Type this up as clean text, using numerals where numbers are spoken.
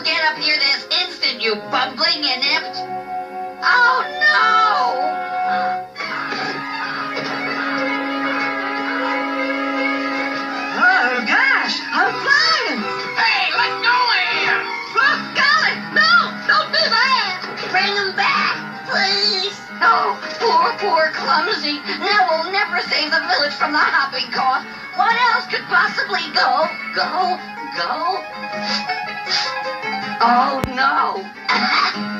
you get up here this instant, you bumbling inept? Oh, no! Oh, gosh, I'm flying! Hey, let go of him! Oh, golly, no, don't do that! Bring him back, please. Oh, poor clumsy. Now we'll never save the village from the hopping cough. What else could possibly go? Oh, no.